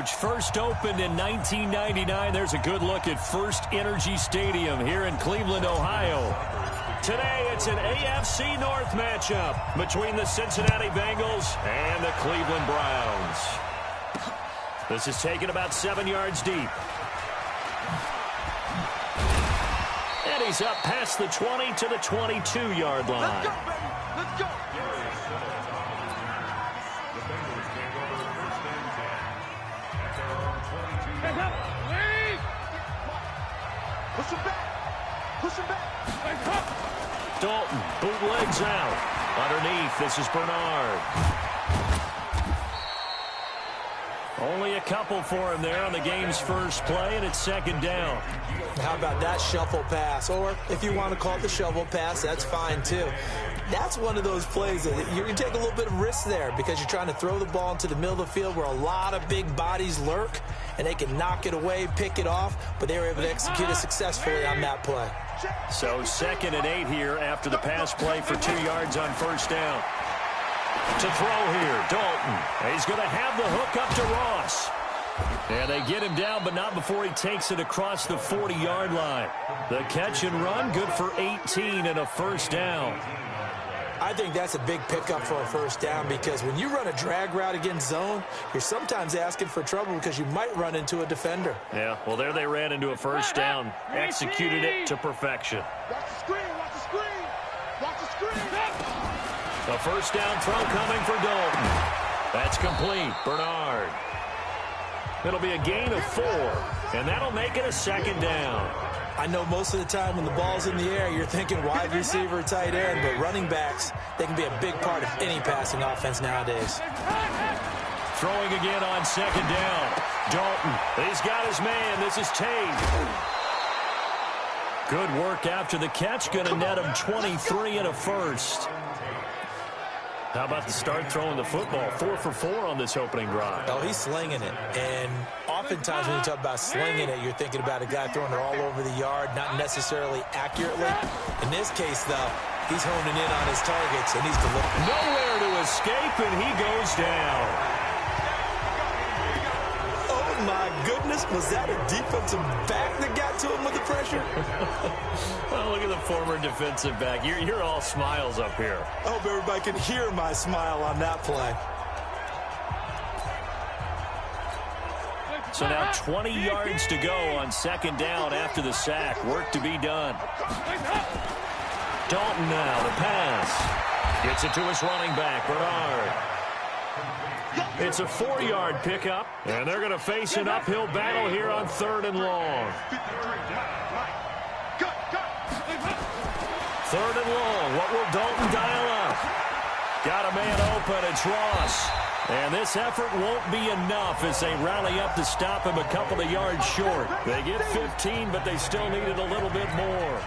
Which first opened in 1999. There's a good look at First Energy Stadium here in Cleveland, Ohio. Today, it's an AFC North matchup between the Cincinnati Bengals and the Cleveland Browns. This is taken about 7 yards deep. And he's up past the 20 to the 22-yard line. Let's go, baby. Let's go. Push him back. Push him back. Dalton bootlegs out. Underneath, this is Bernard. Only a couple for him there on the game's first play, and it's second down. How about that shuffle pass? Or if you want to call it the shovel pass, that's fine too. That's one of those plays that you can take a little bit of risk there because you're trying to throw the ball into the middle of the field where a lot of big bodies lurk, and they can knock it away, pick it off, but they were able to execute it successfully on that play. So 2nd and 8 here after the pass play for 2 yards on first down. To throw here, Dalton. He's going to have the hook up to Ross. And they get him down, but not before he takes it across the 40-yard line. The catch and run, good for 18 and a first down. I think that's a big pickup for a first down because when you run a drag route against zone, you're sometimes asking for trouble because you might run into a defender. Yeah, well, there they ran into a first down. Executed it to perfection. Watch the screen. Watch the screen. Watch the screen. A first down throw coming for Dalton. That's complete. Bernard. It'll be a gain of 4, and that'll make it a second down. I know most of the time when the ball's in the air, you're thinking wide receiver, tight end, but running backs, they can be a big part of any passing offense nowadays. Throwing again on second down. Dalton, he's got his man. This is Tate. Good work after the catch. Going to net him 23 and a first. How about the start throwing the football? 4 for 4 on this opening drive. Oh, he's slinging it. And oftentimes when you talk about slinging it, you're thinking about a guy throwing it all over the yard, not necessarily accurately. In this case, though, he's honing in on his targets, and he's delivering. Nowhere to escape, and he goes down. Oh, my goodness. Was that a defensive back that got to him with the pressure? Oh, look at the former defensive back. You're all smiles up here. I hope everybody can hear my smile on that play. So now 20 yards to go on second down after the sack. Work to be done. Dalton now, the pass. Gets it to his running back, Bernard. It's a 4-yard pickup, and they're going to face an uphill battle here on 3rd and long. 3rd and long. What will Dalton dial up? Got a man open. It's Ross. And this effort won't be enough as they rally up to stop him a couple of yards short. They get 15, but they still needed a little bit more.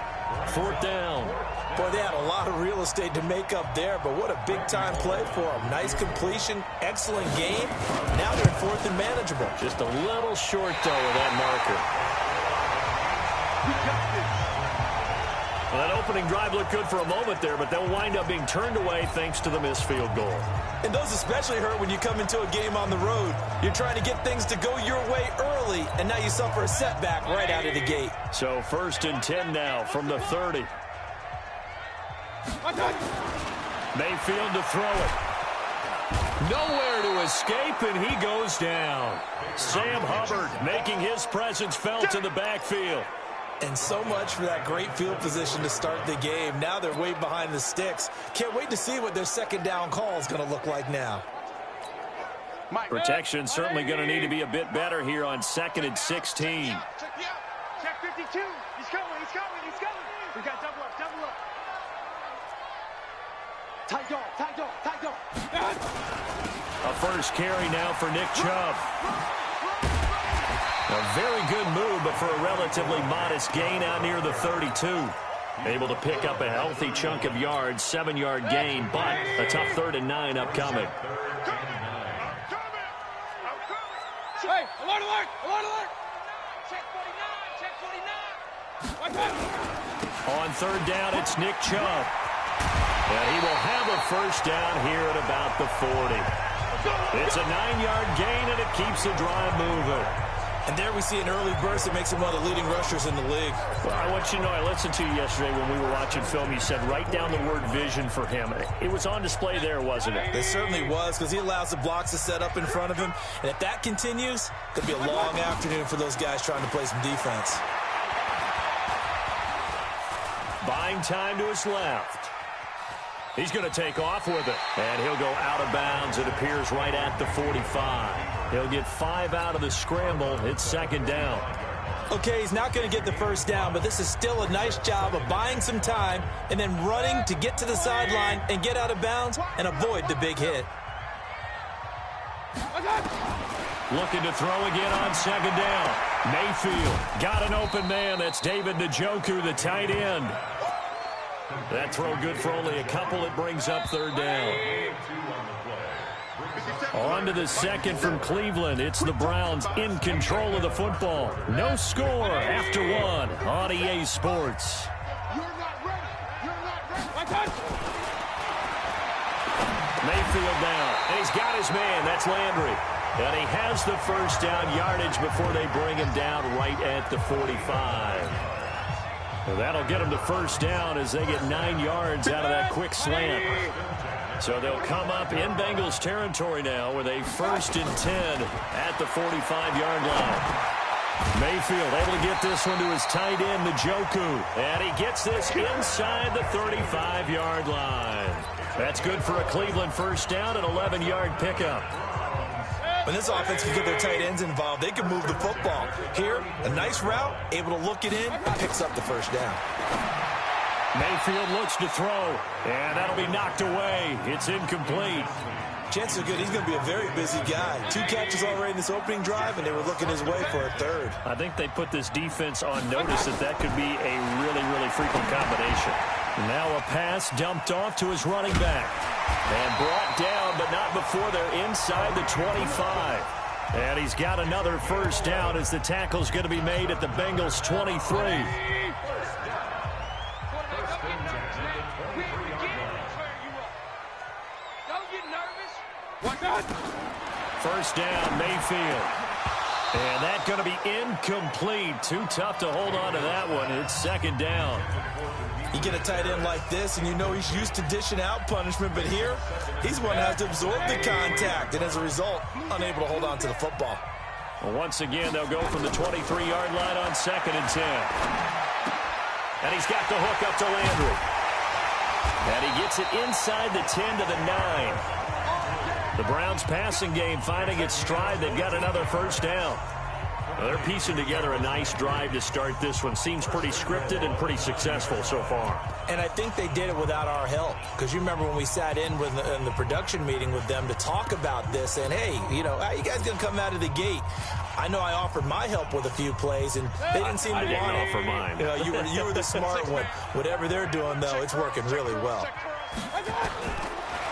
4th down. Boy, they had a lot of real estate to make up there, but what a big-time play for them. Nice completion, excellent game. Now they're 4th and manageable. Just a little short, though, of that marker. Well, that opening drive looked good for a moment there, but they'll wind up being turned away thanks to the missed field goal. And those especially hurt when you come into a game on the road. You're trying to get things to go your way early, and now you suffer a setback right out of the gate. So 1st and 10 now from the 30. Mayfield to throw it. Nowhere to escape, and he goes down. Sam Hubbard making his presence felt in the backfield. And so much for that great field position to start the game. Now they're way behind the sticks. Can't wait to see what their second down call is going to look like now. Protection certainly going to need to be a bit better here on 2nd and 16. Check 52. He's coming. He's coming. He's coming. We got double up. Double up. Tight dog. Tight dog. Tight dog. A first carry now for Nick Chubb. A very good move, but for a relatively modest gain out near the 32. Able to pick up a healthy chunk of yards, 7-yard gain, but a tough 3rd and 9 upcoming. Hey, alert, alert, alert, alert. Check 49, check 49. On 3rd down, it's Nick Chubb. And he will have a first down here at about the 40. It's a 9-yard gain, and it keeps the drive moving. And there we see an early burst that makes him one of the leading rushers in the league. Well, I want you to know, I listened to you yesterday when we were watching film. You said write down the word vision for him. It was on display there, wasn't it? It certainly was, because he allows the blocks to set up in front of him. And if that continues, it'll be a long afternoon for those guys trying to play some defense. Buying time to his left. He's going to take off with it. And he'll go out of bounds. It appears right at the 45. He'll get 5 out of the scramble. It's second down. Okay, he's not going to get the first down, but this is still a nice job of buying some time and then running to get to the sideline and get out of bounds and avoid the big hit. Looking to throw again on second down. Mayfield got an open man. That's David Njoku, the tight end. That throw good for only a couple. It brings up third down. On to the second from Cleveland. It's the Browns in control of the football. No score after one on EA Sports. Mayfield down. And he's got his man. That's Landry. And he has the first down yardage before they bring him down right at the 45. Well, that'll get them the first down as they get 9 yards out of that quick slant. So they'll come up in Bengals territory now with a 1st and 10 at the 45-yard line. Mayfield able to get this one to his tight end, Njoku. And he gets this inside the 35-yard line. That's good for a Cleveland first down, an 11-yard pickup. When this offense can get their tight ends involved, they can move the football. Here, a nice route, able to look it in, and picks up the first down. Mayfield looks to throw, and that'll be knocked away. It's incomplete. Chances are good he's going to be a very busy guy. 2 catches already in this opening drive, and they were looking his way for a third. I think they put this defense on notice that could be a really, really frequent combination. Now a pass dumped off to his running back. And brought down, but not before they're inside the 25. And he's got another first down as the tackle's going to be made at the Bengals 23. First down, Mayfield. And that's going to be incomplete. Too tough to hold on to that one. It's second down. You get a tight end like this, and you know he's used to dishing out punishment, but here, he's one that has to absorb the contact, and as a result, unable to hold on to the football. Well, once again, they'll go from the 23-yard line on 2nd and 10. And he's got the hook up to Landry. And he gets it inside the 10 to the 9. The Browns passing game finding its stride. They've got another first down. Well, they're piecing together a nice drive to start this one. Seems pretty scripted and pretty successful so far. And I think they did it without our help. Because you remember when we sat in the production meeting with them to talk about this, and hey, you know, how you guys going to come out of the gate? I know I offered my help with a few plays, and they didn't seem to want it. Offer mine. You know, you were the smart one. Whatever they're doing, though, it's working really well.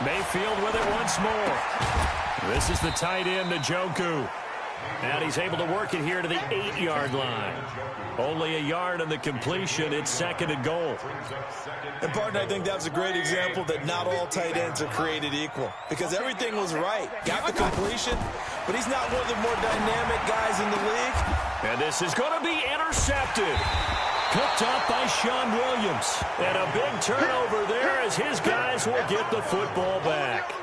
Mayfield with it once more. This is the tight end, Njoku. And he's able to work it here to the 8-yard line. Only a yard on the completion. It's 2nd and goal. And, partner, I think that was a great example that not all tight ends are created equal. Because everything was right. Got the completion, but he's not one of the more dynamic guys in the league. And this is going to be intercepted. Picked up by Sean Williams. And a big turnover there as his guys will get the football back.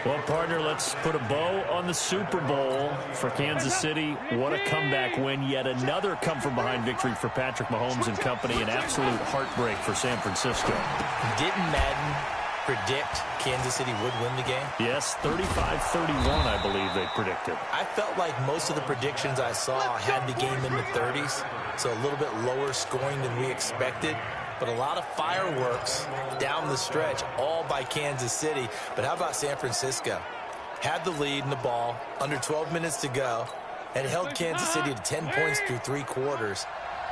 Well, partner, let's put a bow on the Super Bowl for Kansas City. What a comeback win. Yet another come-from-behind victory for Patrick Mahomes and company. An absolute heartbreak for San Francisco. Didn't Madden predict Kansas City would win the game? Yes, 35-31, I believe they predicted. I felt like most of the predictions I saw had the game in the 30s, so a little bit lower scoring than we expected. But a lot of fireworks down the stretch, all by Kansas City. But how about San Francisco? Had the lead in the ball, under 12 minutes to go, and held Kansas City to 10 points through 3 quarters.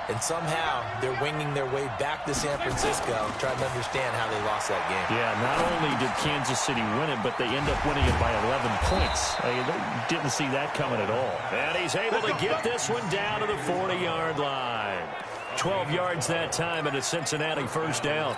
And somehow they're winging their way back to San Francisco, trying to understand how they lost that game. Yeah, not only did Kansas City win it, but they end up winning it by 11 points. They didn't see that coming at all. And he's able to get this one down to the 40-yard line. 12 yards that time, and a Cincinnati first down.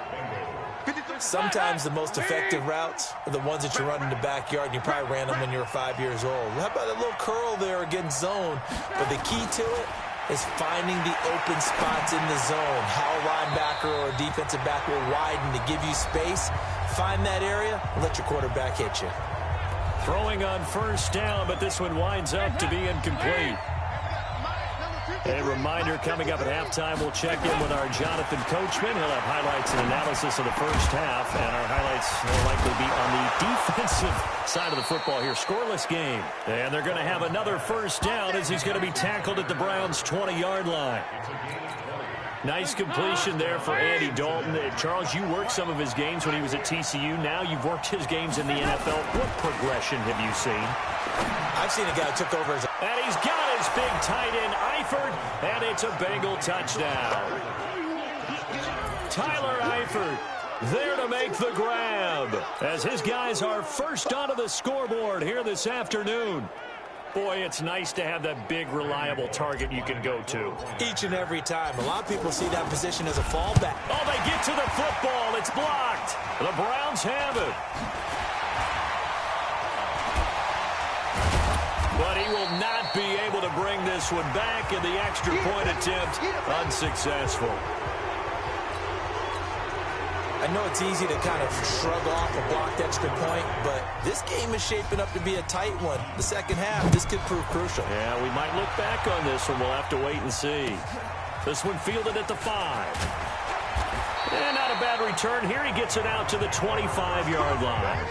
53. Sometimes the most effective routes are the ones that you run in the backyard, and you probably ran them when you were 5 years old. How about a little curl there against zone? But the key to it is finding the open spots in the zone. How a linebacker or a defensive back will widen to give you space. Find that area and let your quarterback hit you. Throwing on first down, but this one winds up to be incomplete. A reminder, coming up at halftime, we'll check in with our Jonathan Coachman. He'll have highlights and analysis of the first half, and our highlights will likely be on the defensive side of the football here. Scoreless game, and they're going to have another first down as he's going to be tackled at the Browns' 20-yard line. Nice completion there for Andy Dalton. Charles, you worked some of his games when he was at TCU. Now you've worked his games in the NFL. What progression have you seen? I've seen a guy who took over as and he's got his big tight end, Eifert, and it's a Bengal touchdown. Tyler Eifert there to make the grab as his guys are first onto the scoreboard here this afternoon. Boy, it's nice to have that big, reliable target you can go to. Each and every time. A lot of people see that position as a fallback. Oh, they get to the football. It's blocked. The Browns have it. But he will not be able to bring this one back, and the extra point attempt unsuccessful. I know it's easy to kind of shrug off a blocked extra point, but this game is shaping up to be a tight one. The second half, this could prove crucial. Yeah, we might look back on this one. We'll have to wait and see. This one fielded at the 5. And not a bad return here. He gets it out to the 25-yard line.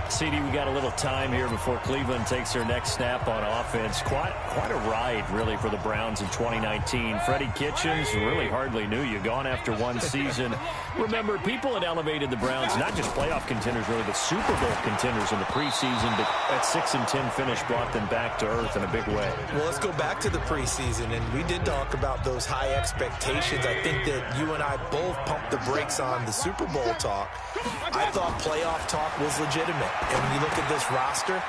CD, we got a little time here before Cleveland takes their next snap on offense. Quite a ride, really, for the Browns in 2019. Freddie Kitchens really hardly knew you. Gone after one season. Remember, people had elevated the Browns, not just playoff contenders, really, but Super Bowl contenders in the preseason. But that 6-10 finish brought them back to earth in a big way. Well, let's go back to the preseason, and we did talk about those high expectations. I think that you and I both pumped the brakes on the Super Bowl talk. I thought playoff talk was legitimate. And when you look at this roster,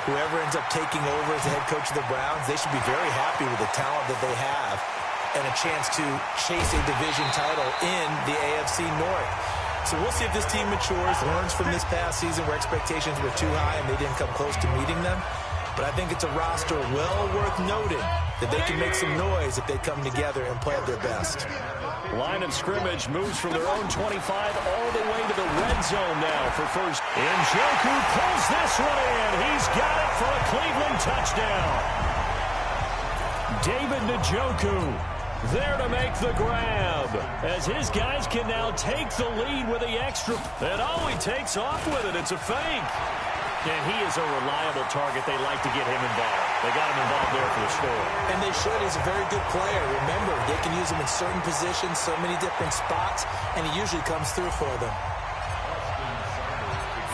whoever ends up taking over as the head coach of the Browns, they should be very happy with the talent that they have and a chance to chase a division title in the AFC North. So we'll see if this team matures, learns from this past season where expectations were too high and they didn't come close to meeting them. But I think it's a roster well worth noting that they can make some noise if they come together and play at their best. Line of scrimmage moves from their own 25 all the way to the red zone now for first. Njoku pulls this one in. He's got it for a Cleveland touchdown. David Njoku there to make the grab as his guys can now take the lead with the extra. And oh, he takes off with it. It's a fake. And he is a reliable target. They like to get him involved. They got him involved there for the score. And they should. He's a very good player. Remember, they can use him in certain positions, so many different spots, and he usually comes through for them.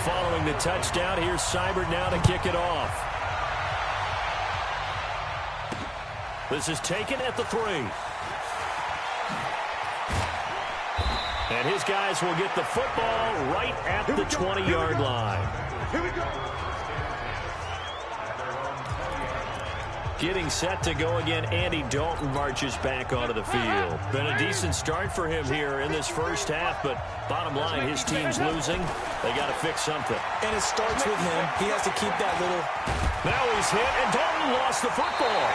Following the touchdown, here's Seibert now to kick it off. This is taken at the 3. And his guys will get the football right at the 20-yard line. Here we go. Getting set to go again, Andy Dalton marches back onto the field. Been a decent start for him here in this first half, but bottom line, his team's losing. They got to fix something. And it starts with him. He has to keep that little... Now he's hit, and Dalton lost the football.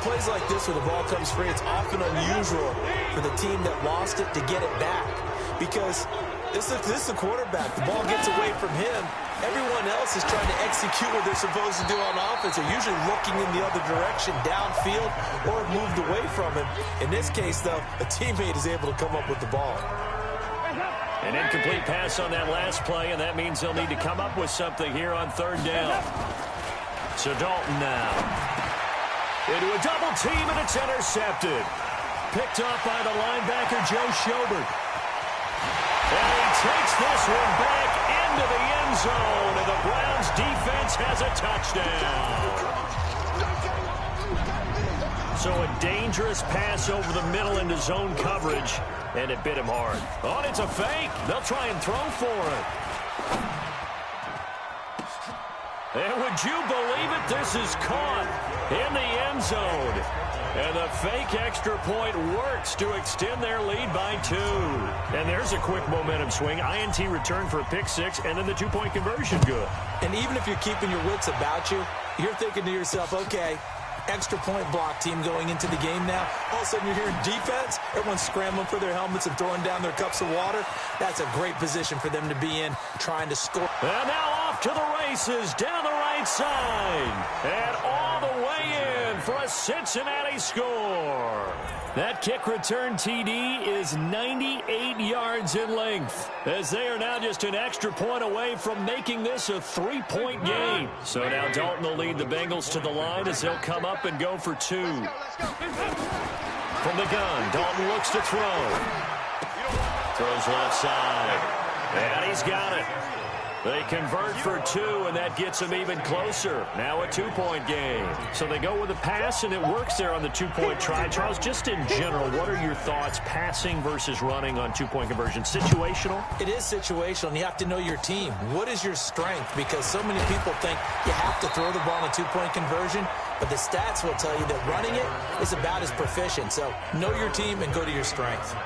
Plays like this where the ball comes free, it's often unusual for the team that lost it to get it back because this is the quarterback. The ball gets away from him. Everyone else is trying to execute what they're supposed to do on offense. They're usually looking in the other direction, downfield, or moved away from him. In this case, though, a teammate is able to come up with the ball. An incomplete pass on that last play, and that means they'll need to come up with something here on third down. So Dalton now into a double team, and it's intercepted. Picked up by the linebacker, Joe Schobert. And he takes this one back into the end zone, and the Browns defense has a touchdown. So a dangerous pass over the middle into zone coverage, and it bit him hard. Oh, and it's a fake. They'll try and throw for it. And would you believe it? This is caught in the end zone. And the fake extra point works to extend their lead by 2. And there's a quick momentum swing. INT return for a pick 6, and then the 2-point conversion good. And even if you're keeping your wits about you, you're thinking to yourself, okay, extra point block team going into the game now. All of a sudden you're hearing defense. Everyone's scrambling for their helmets and throwing down their cups of water. That's a great position for them to be in, trying to score. And now off to the races, down the right side. And all the way in for a Cincinnati score. That kick return TD is 98 yards in length, as they are now just an extra point away from making this a 3-point game. So now Dalton will lead the Bengals to the line as they'll come up and go for 2. From the gun, Dalton looks to throw. Throws left side. And he's got it. They convert for 2, and that gets them even closer. Now a 2-point game. So they go with a pass, and it works there on the 2-point try. Charles, just in general, what are your thoughts passing versus running on 2-point conversion? Situational? It is situational, and you have to know your team. What is your strength? Because so many people think you have to throw the ball in a 2-point conversion, but the stats will tell you that running it is about as proficient. So know your team and go to your strength.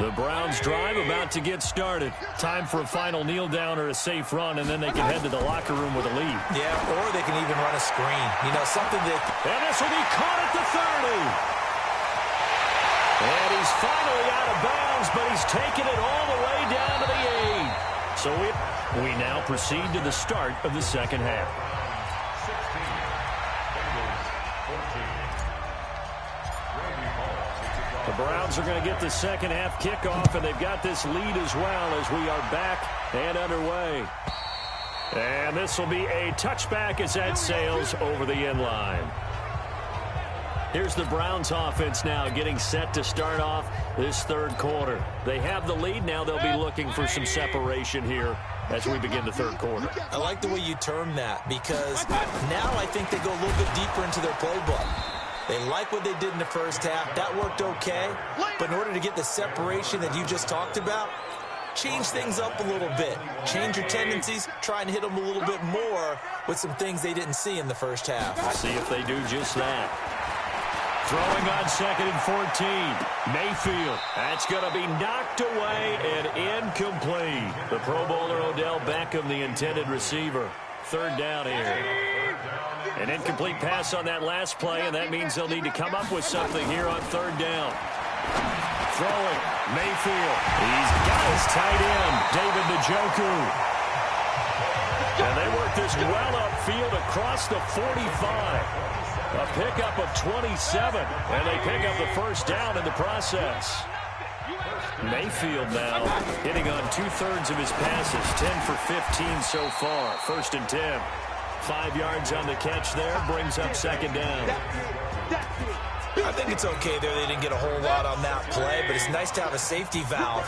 The Browns drive about to get started. Time for a final kneel down or a safe run, and then they can head to the locker room with a lead. Yeah, or they can even run a screen. You know, something that... And this will be caught at the 30. And he's finally out of bounds, but he's taken it all the way down to the 8. So we now proceed to the start of the second half. The Browns are going to get the second half kickoff, and they've got this lead as well as we are back and underway. And this will be a touchback as that sails over the end line. Here's the Browns offense now getting set to start off this third quarter. They have the lead. Now they'll be looking for some separation here as we begin the third quarter. I like the way you term that, because now I think they go a little bit deeper into their playbook. They like what they did in the first half. That worked okay. But in order to get the separation that you just talked about, change things up a little bit. Change your tendencies. Try and hit them a little bit more with some things they didn't see in the first half. We'll see if they do just that. Throwing on 2nd and 14. Mayfield. That's going to be knocked away and incomplete. The Pro Bowler Odell Beckham, the intended receiver. Third down here. An incomplete pass on that last play, and that means they'll need to come up with something here on third down. Throwing, Mayfield. He's got his tight end, David Njoku. And they work this well upfield across the 45. A pickup of 27, and they pick up the first down in the process. Mayfield now hitting on 2/3 of his passes, 10 for 15 so far. 1st and 10. 5 yards on the catch there, brings up second down. I think it's okay there. They didn't get a whole lot on that play, but it's nice to have a safety valve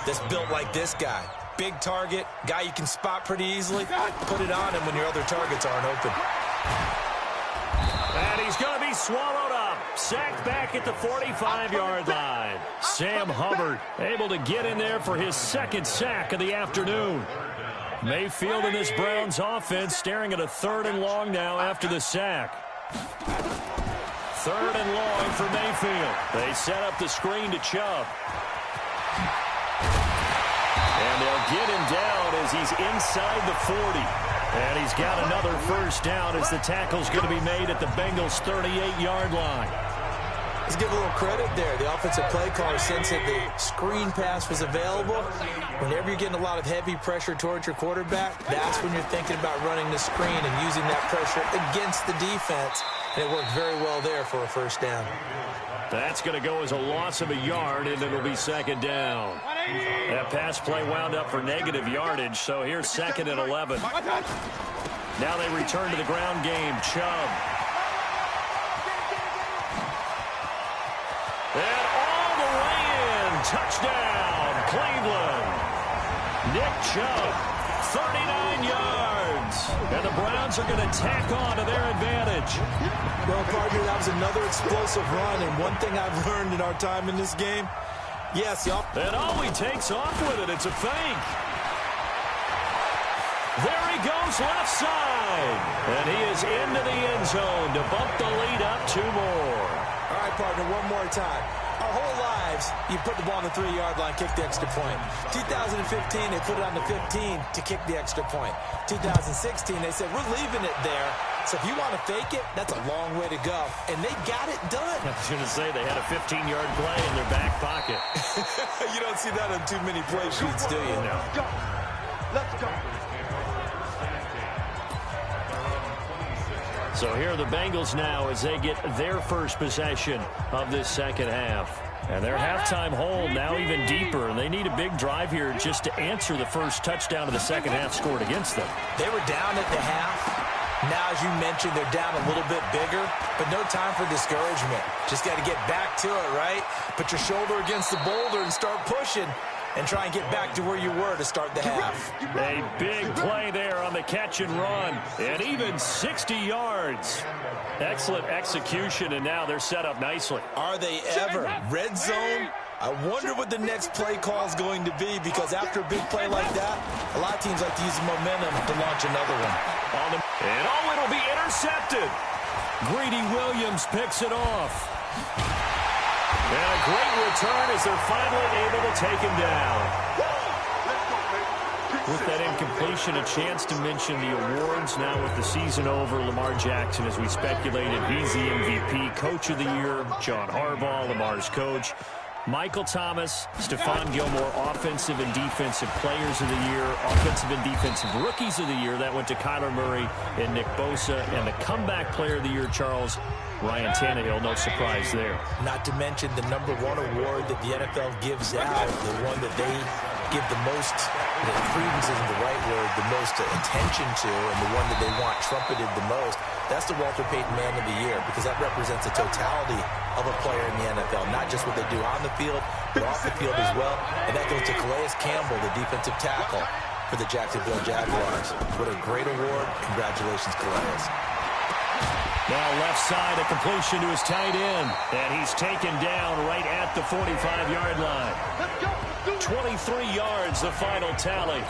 that's built like this guy. Big target, guy you can spot pretty easily. Put it on him when your other targets aren't open. And he's going to be swallowed up. Sacked back at the 45-yard line. Sam Hubbard able to get in there for his second sack of the afternoon. Mayfield in this Browns offense staring at a 3rd and long now after the sack. 3rd and long for Mayfield. They set up the screen to Chubb. And they'll get him down as he's inside the 40. And he's got another first down as the tackle's going to be made at the Bengals' 38-yard line. Let's give a little credit there. The offensive play caller sensed that the screen pass was available. Whenever you're getting a lot of heavy pressure towards your quarterback, that's when you're thinking about running the screen and using that pressure against the defense. And it worked very well there for a first down. That's going to go as a loss of a yard, and it'll be second down. That pass play wound up for negative yardage, so here's 2nd and 11. Now they return to the ground game. Chubb. And all the way in. Touchdown, Cleveland. Nick Chubb, 39 yards. And the Browns are going to tack on to their advantage. Well, partner, that was another explosive run. And one thing I've learned in our time in this game, Yes, y'all. And he takes off with it. It's a fake. There he goes left side. And he is into the end zone to bump the lead up 2 more. All right, partner, one more time. Our whole lives, you put the ball on the 3-yard line, kick the extra point. 2015, they put it on the 15 to kick the extra point. 2016, they said, we're leaving it there. So if you want to fake it, that's a long way to go. And they got it done. I was going to say they had a 15-yard play in their back pocket. You don't see that on too many play sheets, do you? No. Let's go. Let's go. So here are the Bengals now as they get their first possession of this second half. And their halftime hold now even deeper. And they need a big drive here just to answer the first touchdown of the second half scored against them. They were down at the half. Now, as you mentioned, they're down a little bit bigger, but no time for discouragement. Just got to get back to it, right? Put your shoulder against the boulder and start pushing and try and get back to where you were to start the half. A big play there on the catch and run, and even 60 yards. Excellent execution, and now they're set up nicely. Are they ever? Red zone? I wonder what the next play call is going to be, because after a big play like that, a lot of teams like to use the momentum to launch another one. And it'll be intercepted. Greedy Williams picks it off. And a great return as they're finally able to take him down. With that incompletion, a chance to mention the awards. Now with the season over, Lamar Jackson, as we speculated, he's the MVP, Coach of the Year. John Harbaugh, Lamar's coach. Michael Thomas, Stephon Gilmore, Offensive and Defensive Players of the Year, Offensive and Defensive Rookies of the Year. That went to Kyler Murray and Nick Bosa. And the Comeback Player of the Year, Ryan Tannehill. No surprise there. Not to mention the #1 award that the NFL gives out, the one that they give the most, the credence isn't the right word, the most attention to, and the one that they want trumpeted the most. That's the Walter Payton Man of the Year, because that represents the totality of a player in the NFL, not just what they do on the field, but off the field as well. And that goes to Calais Campbell, the defensive tackle for the Jacksonville Jaguars. What a great award. Congratulations, Calais. Now left side, a completion to his tight end. And he's taken down right at the 45-yard line. 23 yards, the final tally.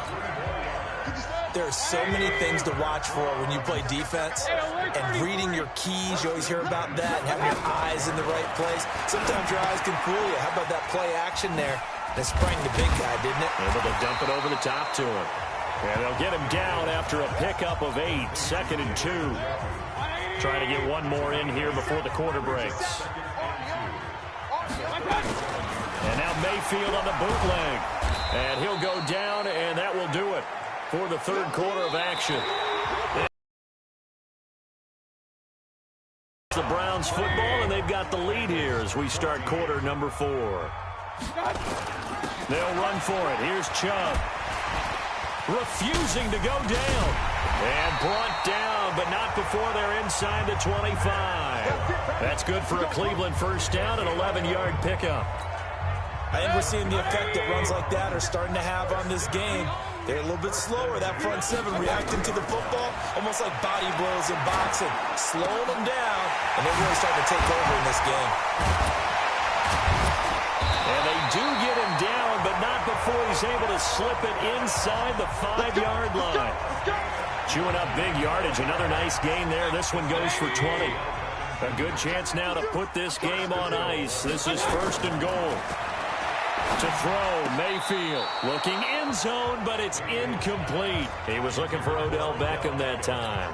There are so many things to watch for when you play defense, and reading your keys, you always hear about that, and having your eyes in the right place. Sometimes your eyes can fool you. How about that play action there? That sprang the big guy, didn't it? Able to dump it over the top to him. And they'll get him down after a pickup of 8, 2nd and 2. Trying to get one more in here before the quarter breaks. And now Mayfield on the bootleg. And he'll go down, and that will do it for the third quarter of action. The Browns football, and they've got the lead here as we start quarter number 4. They'll run for it. Here's Chubb. Refusing to go down. And brought down, but not before they're inside the 25. That's good for a Cleveland first down, an 11-yard pickup. I think we're seeing the effect that runs like that are starting to have on this game. They're a little bit slower, that front seven, reacting to the football, almost like body blows in boxing, slowing them down, and they're really starting to take over in this game. And they do get him down, but not before he's able to slip it inside the 5-yard line. Chewing up big yardage, another nice gain there. This one goes for 20. A good chance now to put this game on ice. This is 1st and goal. To throw, Mayfield looking end zone, but it's incomplete. He was looking for Odell Beckham that time.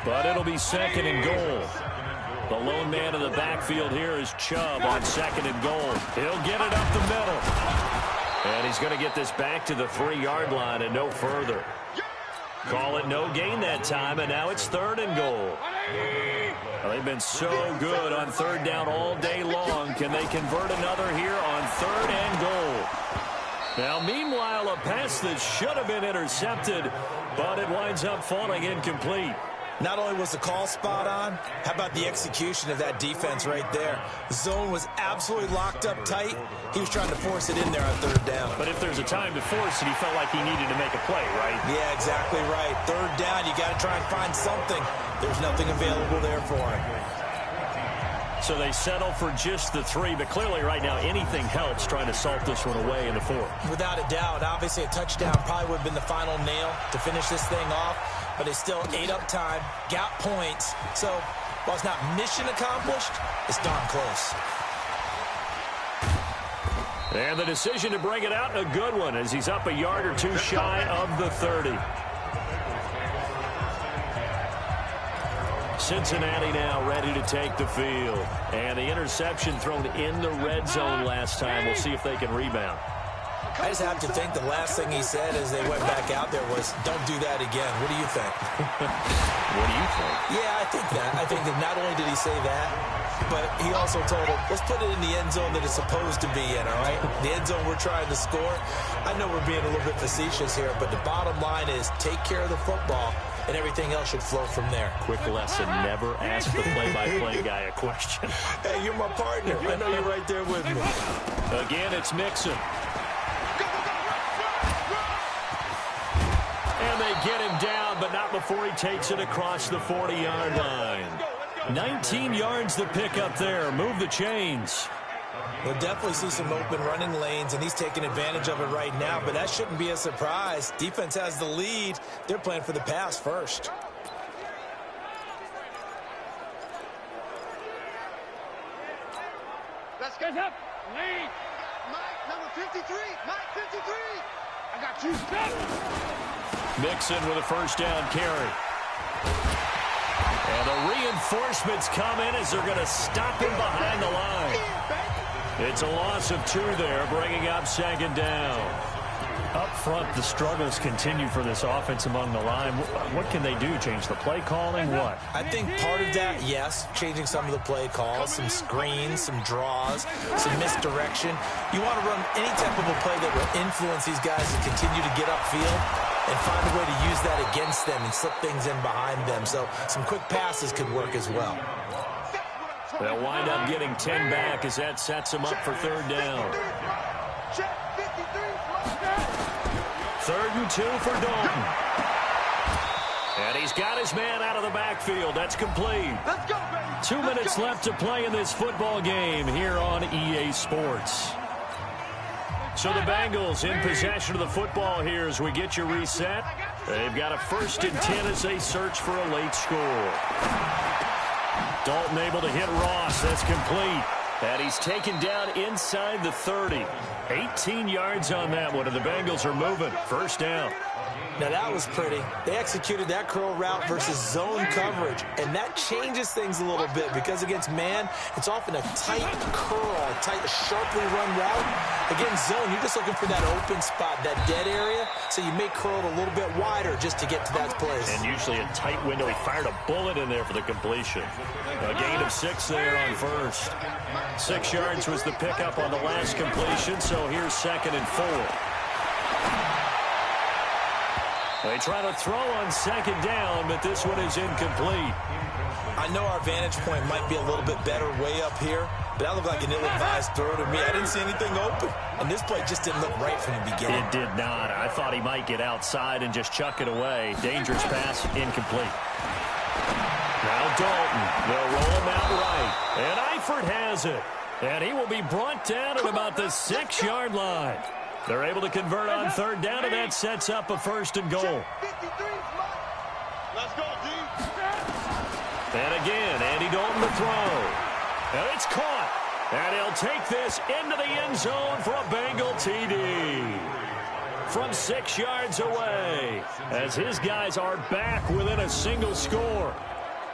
But it'll be 2nd and goal. The lone man in the backfield here is Chubb on 2nd and goal. He'll get it up the middle. And he's going to get this back to the 3-yard line and no further. Call it no gain that time, and now it's 3rd and goal. Well, they've been so good on 3rd down all day long. Can they convert another here on 3rd and goal? Now, meanwhile, a pass that should have been intercepted, but it winds up falling incomplete. Not only was the call spot on, how about the execution of that defense right there? The zone was absolutely locked up tight. He was trying to force it in there on 3rd down. But if there's a time to force it, he felt like he needed to make a play, right? Yeah, exactly right. 3rd down, you got to try and find something. There's nothing available there for him. So they settle for just the 3, but clearly right now anything helps trying to salt this one away in the 4th. Without a doubt, obviously a touchdown probably would have been the final nail to finish this thing off, but it's still ate up time, got points. So while it's not mission accomplished, it's darn close. And the decision to bring it out, a good one, as he's up a yard or 2 shy of the 30. Cincinnati now ready to take the field. And the interception thrown in the red zone last time. We'll see if they can rebound. I just have to think the last thing he said as they went back out there was, don't do that again. What do you think? What do you think? Yeah, I think that. I think that not only did he say that, but he also told him, let's put it in the end zone that it's supposed to be in, all right? The end zone we're trying to score. I know we're being a little bit facetious here, but the bottom line is take care of the football, and everything else should flow from there. Quick lesson, never ask the play-by-play guy a question. Hey, you're my partner. I know you're right there with me. Again, it's Mixon. And they get him down, but not before he takes it across the 40-yard line. 19 yards to pick up there. Move the chains. We'll definitely see some open running lanes, and he's taking advantage of it right now, but that shouldn't be a surprise. Defense has the lead. They're playing for the pass first. Let's get up. Lead. Mike, number 53. Mike, 53. I got you. Stop. Mixon with a first down carry. And the reinforcements come in as they're going to stop him behind the line. It's a loss of 2 there, bringing up 2nd down. Up front, the struggles continue for this offense among the line. What can they do? Change the play calling? What? I think part of that, yes, changing some of the play calls, some screens, some draws, some misdirection. You want to run any type of a play that will influence these guys to continue to get upfield and find a way to use that against them and slip things in behind them. So some quick passes could work as well. They'll wind up getting 10 back as that sets them up for 3rd down. 3rd and 2 for Dalton. And he's got his man out of the backfield. That's complete. Let's go, baby. 2 minutes left to play in this football game here on EA Sports. So the Bengals in possession of the football here as we get you reset. They've got a 1st and 10 as they search for a late score. Dalton able to hit Ross. That's complete. And he's taken down inside the 30. 18 yards on that one, and the Bengals are moving. 1st down. Now, that was pretty. They executed that curl route versus zone coverage, and that changes things a little bit because against man, it's often a tight curl, a tight, sharply run route. Against zone, you're just looking for that open spot, that dead area, so you may curl it a little bit wider just to get to that place. And usually a tight window. He fired a bullet in there for the completion. A gain of 6 there on 1st. 6 yards was the pickup on the last completion, so here's 2nd and 4. They try to throw on 2nd down, but this one is incomplete. I know our vantage point might be a little bit better way up here, but that looked like an ill-advised throw to me. I didn't see anything open, and this play just didn't look right from the beginning. It did not. I thought he might get outside and just chuck it away. Dangerous pass, incomplete. Now Dalton, they'll roll him out right, and Eifert has it, and he will be brought down at about the 6-yard line. They're able to convert on 3rd down, and that sets up a 1st and goal. Let's go, D. And again, Andy Dalton to throw. And it's caught. And he'll take this into the end zone for a Bengal TD. From 6 yards away, as his guys are back within a single score.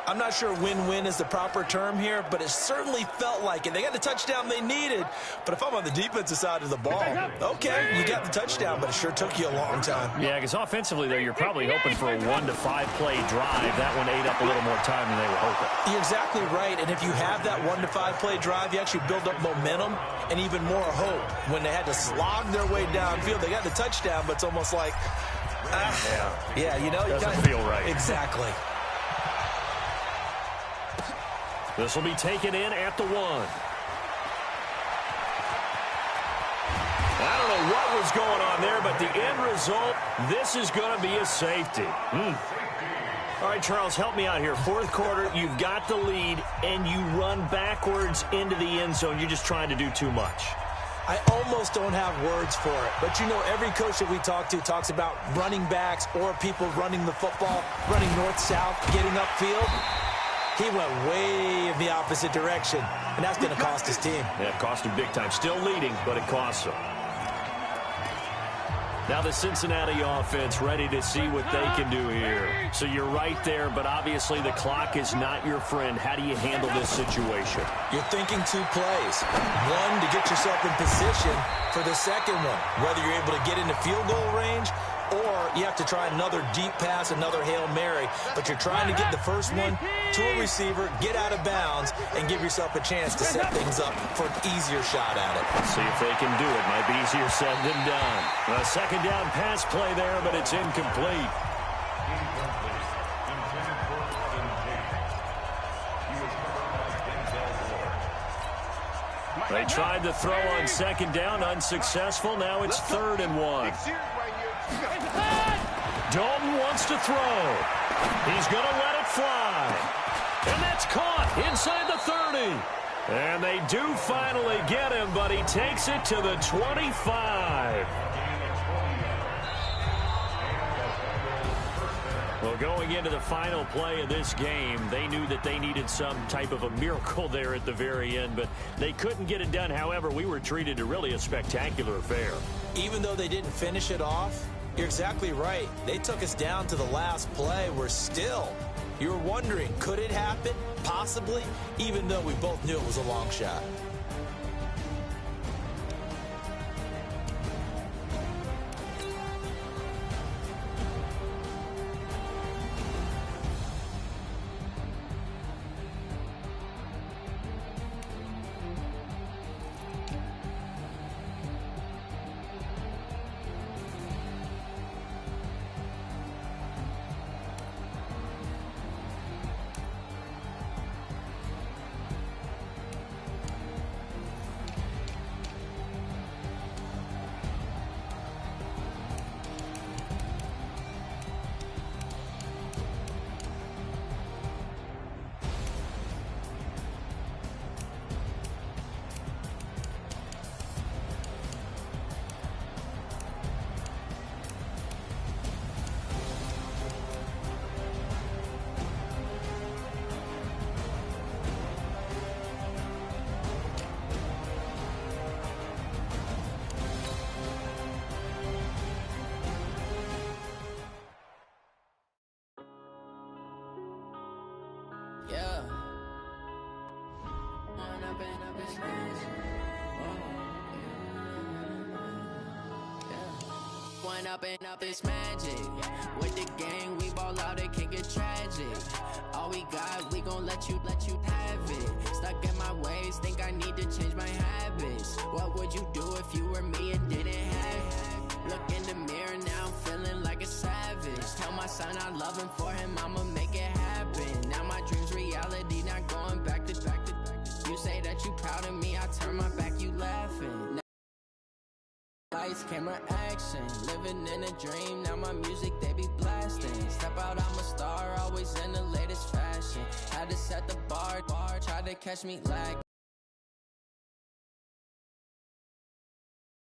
I'm not sure win-win is the proper term here, but it certainly felt like it. They got the touchdown they needed, but if I'm on the defensive side of the ball, okay, you got the touchdown, but it sure took you a long time. Yeah, because offensively, though, you're probably hoping for a 1 to 5 play drive. That one ate up a little more time than they were hoping. You're exactly right, and if you have that 1 to 5 play drive, you actually build up momentum and even more hope. When they had to slog their way downfield, they got the touchdown, but it's almost like, yeah, you know, doesn't feel right. Exactly. This will be taken in at the 1. I don't know what was going on there, but the end result, this is going to be a safety. All right, Charles, help me out here. Fourth quarter, you've got the lead, and you run backwards into the end zone. You're just trying to do too much. I almost don't have words for it. But, you know, every coach that we talk to talks about running backs or people running the football, running north-south, getting upfield. He went way in the opposite direction, and that's going to cost his team. Yeah, it cost him big time. Still leading, but it costs him. Now the Cincinnati offense ready to see what they can do here. So you're right there, but obviously the clock is not your friend. How do you handle this situation? You're thinking two plays. One, to get yourself in position for the second one, whether you're able to get into field goal range or you have to try another deep pass, another Hail Mary. But you're trying to get the first one to a receiver, get out of bounds, and give yourself a chance to set things up for an easier shot at it. Let's see if they can do it. Might be easier said than done. A second down pass play there, but it's incomplete. They tried to throw on second down, unsuccessful. Now it's 3rd and 1. Dalton wants to throw. He's going to let it fly. And that's caught inside the 30. And they do finally get him, but he takes it to the 25. Well, going into the final play of this game, they knew that they needed some type of a miracle there at the very end, but they couldn't get it done. However, we were treated to really a spectacular affair. Even though they didn't finish it off, you're exactly right. They took us down to the last play. We're still, you were wondering, could it happen? Possibly, even though we both knew it was a long shot. Up it's magic. With the gang, we ball out, it can get tragic. All we got, we gon' let you have it. Stuck in my ways, think I need to change my habits. What would you do if you were me and didn't have it? Look in the mirror, now I'm feeling like a savage. Tell my son I love him, for him I'ma make it happen. Now my dream's reality, not going back to. You say that you proud of me, I turn my back, you laughing. Lights, camera, action, living in a dream. Now my music, they be blasting. Step out, I'm a star, always in the latest fashion. Had to set the bar, try to catch me lag.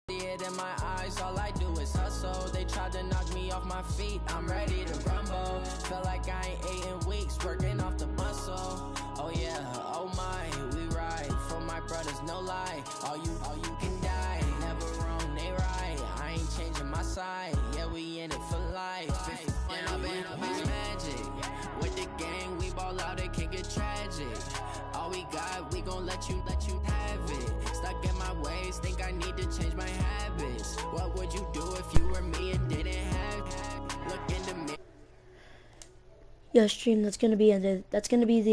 See it in my eyes, all I do is hustle. They tried to knock me off my feet, I'm ready to rumble. Feel like I ain't ate in weeks, working off the muscle. Oh yeah, oh my, we ride for my brothers, no lie. All you can die, never wrong, they right. I ain't changing my side, yeah, we in it for life. And I've been magic. With the gang, we ball out, it can get tragic. All we got, we gon' let you have it. Stuck in my ways, think I need to change my habits. What would you do if you were me and didn't have it? Look in the mirror. Yeah, stream, that's gonna be ended. That's gonna be the